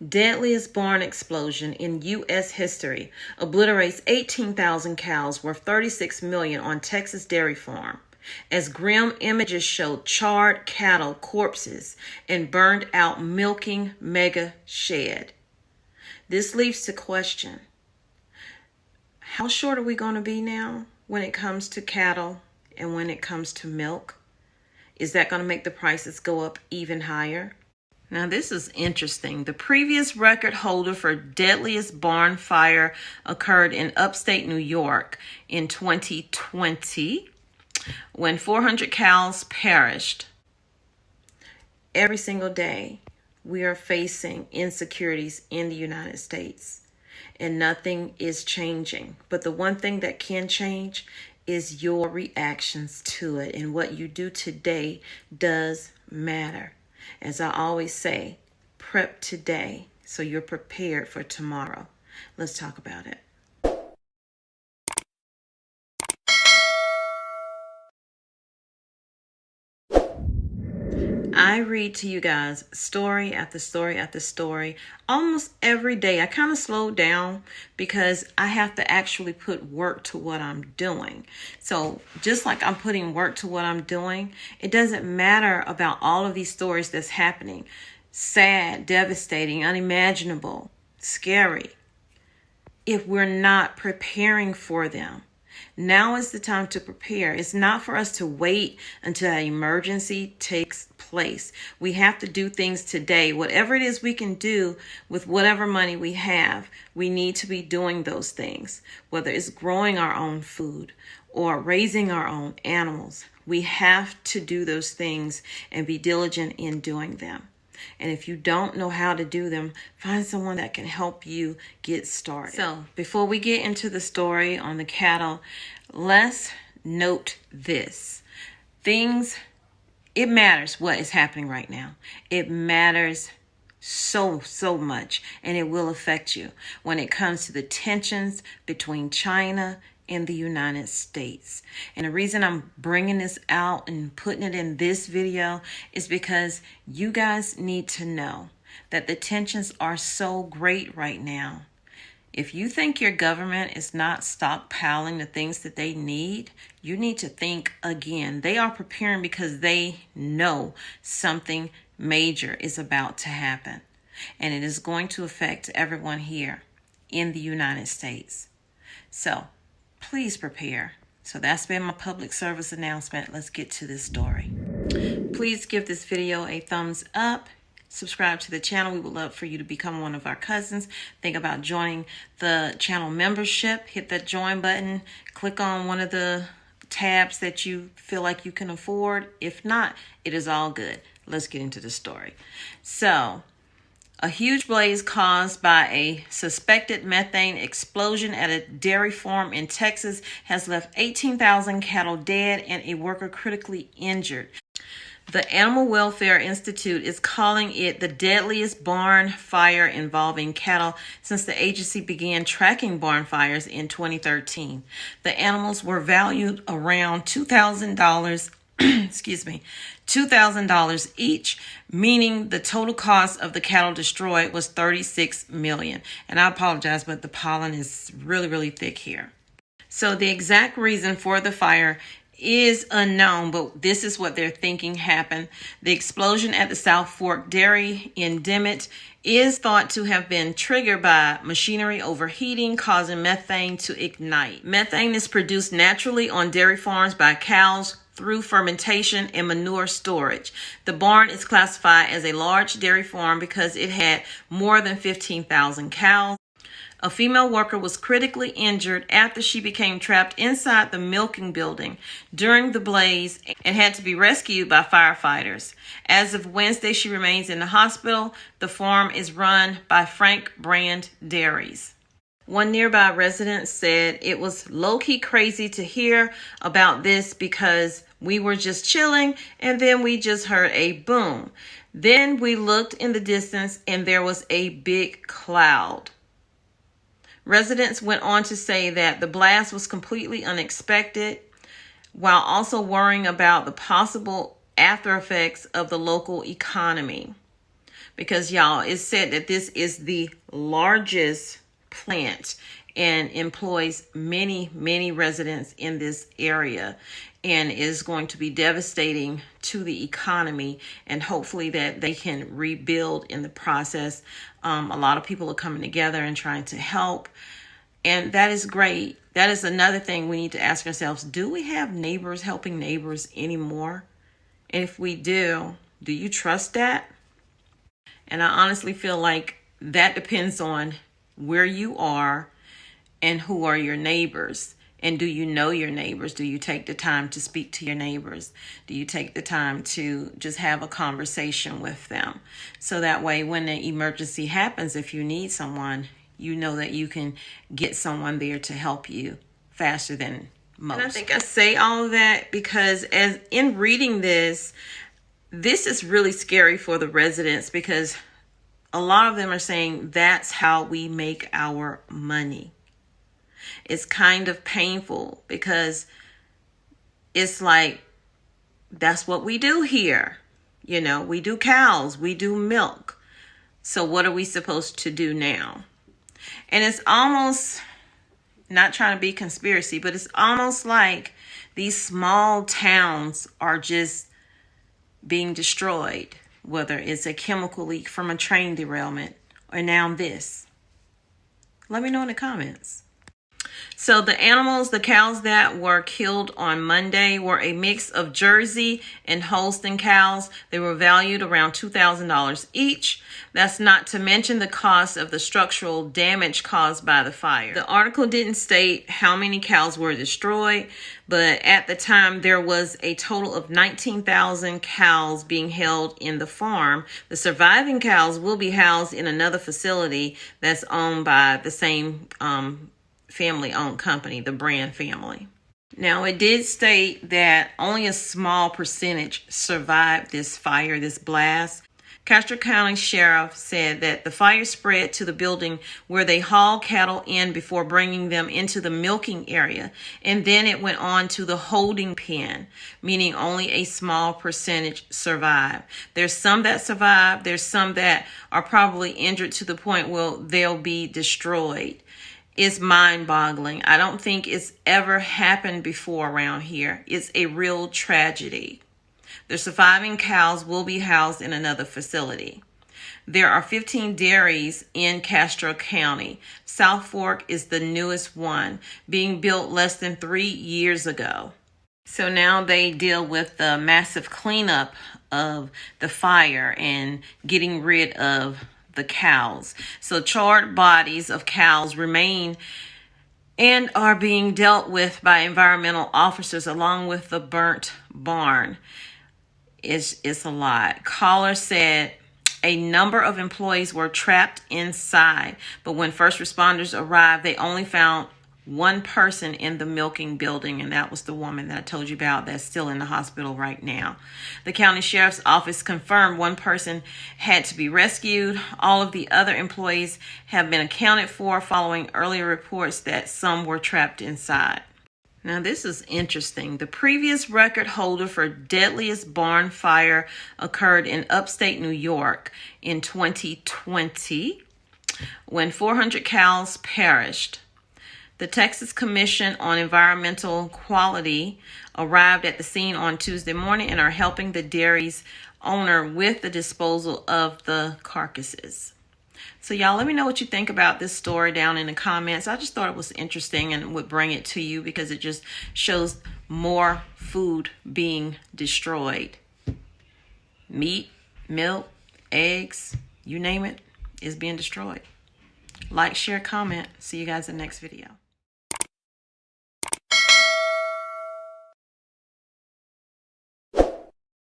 Deadliest barn explosion in U.S. history obliterates 18,000 cows worth $36 million on Texas dairy farm, as grim images showed charred cattle corpses and burned out milking mega shed. This leaves to question, how short are we going to be now when it comes to cattle and when it comes to milk? Is that going to make the prices go up even higher? Now, this is interesting. The previous record holder for deadliest barn fire occurred in upstate New York in 2020 when 400 cows perished. Every single day, we are facing insecurities in the United States, and nothing is changing. But the one thing that can change is your reactions to it, and what you do today does matter. As I always say, prep today so you're prepared for tomorrow. Let's talk about it. I read to you guys story after story after story almost every day. I kind of slowed down because I have to actually put work to what I'm doing. So just like I'm putting work to what I'm doing, it doesn't matter about all of these stories that's happening. Sad, devastating, unimaginable, scary. If we're not preparing for them. Now is the time to prepare. It's not for us to wait until an emergency takes place. We have to do things today. Whatever it is we can do with whatever money we have, we need to be doing those things. Whether it's growing our own food or raising our own animals, we have to do those things and be diligent in doing them. And if you don't know how to do them, find someone that can help you get started. So before we get into the story on the cattle, let's note this. It matters what is happening right now. It matters so much, and it will affect you when it comes to the tensions between China in the United States. And the reason I'm bringing this out and putting it in this video is because you guys need to know that the tensions are so great right now. If you think your government is not stockpiling the things that they need, you need to think again. They are preparing because they know something major is about to happen. And it is going to affect everyone here in the United States. So, please prepare. So that's been my public service announcement. Let's get to this story. Please give this video a thumbs up. Subscribe to the channel. We would love for you to become one of our cousins. Think about joining the channel membership. Hit that join button. Click on one of the tabs that you feel like you can afford. If not, it is all good. Let's get into the story. So, a huge blaze caused by a suspected methane explosion at a dairy farm in Texas has left 18,000 cattle dead and a worker critically injured. The Animal Welfare Institute is calling it the deadliest barn fire involving cattle since the agency began tracking barn fires in 2013. The animals were valued around $2,000 $2,000 each, meaning the total cost of the cattle destroyed was $36 million. And I apologize, but the pollen is really thick here. So the exact reason for the fire is unknown, but this is what they're thinking happened. The explosion at the South Fork Dairy in Dimmitt is thought to have been triggered by machinery overheating, causing methane to ignite. Methane is produced naturally on dairy farms by cows through fermentation and manure storage. The barn is classified as a large dairy farm because it had more than 15,000 cows. A female worker was critically injured after she became trapped inside the milking building during the blaze and had to be rescued by firefighters. As of Wednesday, she remains in the hospital. The farm is run by Frank Brand Dairies. One nearby resident said it was low-key crazy to hear about this because we were just chilling and then we just heard a boom. Then we looked in the distance and there was a big cloud. Residents went on to say that the blast was completely unexpected, while also worrying about the possible after effects of the local economy. because y'all, it's said that this is the largest plant and employs many, many residents in this area, and is going to be devastating to the economy, and hopefully that they can rebuild in the process. A lot of people are coming together and trying to help, and that is great. That is another thing we need to ask ourselves. Do we have neighbors helping neighbors anymore? And if we do you trust that? And I honestly feel like that depends on where you are and who are your neighbors. And do you know your neighbors? Do you take the time to speak to your neighbors? Do you take the time to just have a conversation with them? So that way, when an emergency happens, if you need someone, you know that you can get someone there to help you faster than most. And I think I say all of that because as in reading this is really scary for the residents, because a lot of them are saying that's how we make our money. It's kind of painful because it's like, that's what we do here. You know, we do cows, we do milk. So what are we supposed to do now? And it's almost, not trying to be conspiracy, but it's almost like these small towns are just being destroyed, whether it's a chemical leak from a train derailment or now this. Let me know in the comments. So the animals, the cows that were killed on Monday were a mix of Jersey and Holstein cows. They were valued around $2,000 each. That's not to mention the cost of the structural damage caused by the fire. The article didn't state how many cows were destroyed, but at the time there was a total of 19,000 cows being held in the farm. The surviving cows will be housed in another facility that's owned by the same family-owned company, the Brand family. Now, it did state that only a small percentage survived this fire, this blast. Castro County Sheriff said that the fire spread to the building where they haul cattle in before bringing them into the milking area, and then it went on to the holding pen, meaning only a small percentage survived. There's some that survived. There's some that are probably injured to the point where they'll be destroyed. It's mind-boggling. I don't think it's ever happened before around here. It's a real tragedy. The surviving cows will be housed in another facility. There are 15 dairies in Castro County. South Fork is the newest one, being built less than 3 years ago. So now they deal with the massive cleanup of the fire and getting rid of the cows. So charred bodies of cows remain and are being dealt with by environmental officers along with the burnt barn. It's a lot. Caller said a number of employees were trapped inside, but when first responders arrived, they only found one person in the milking building, and that was the woman that I told you about that's still in the hospital right now. The county sheriff's office confirmed one person had to be rescued. All of the other employees have been accounted for following earlier reports that some were trapped inside. Now, this is interesting. The previous record holder for deadliest barn fire occurred in upstate New York in 2020 when 400 cows perished. The Texas Commission on Environmental Quality arrived at the scene on Tuesday morning and are helping the dairy's owner with the disposal of the carcasses. So y'all, let me know what you think about this story down in the comments. I just thought it was interesting and would bring it to you because it just shows more food being destroyed. Meat, milk, eggs, you name it, is being destroyed. Like, share, comment. See you guys in the next video.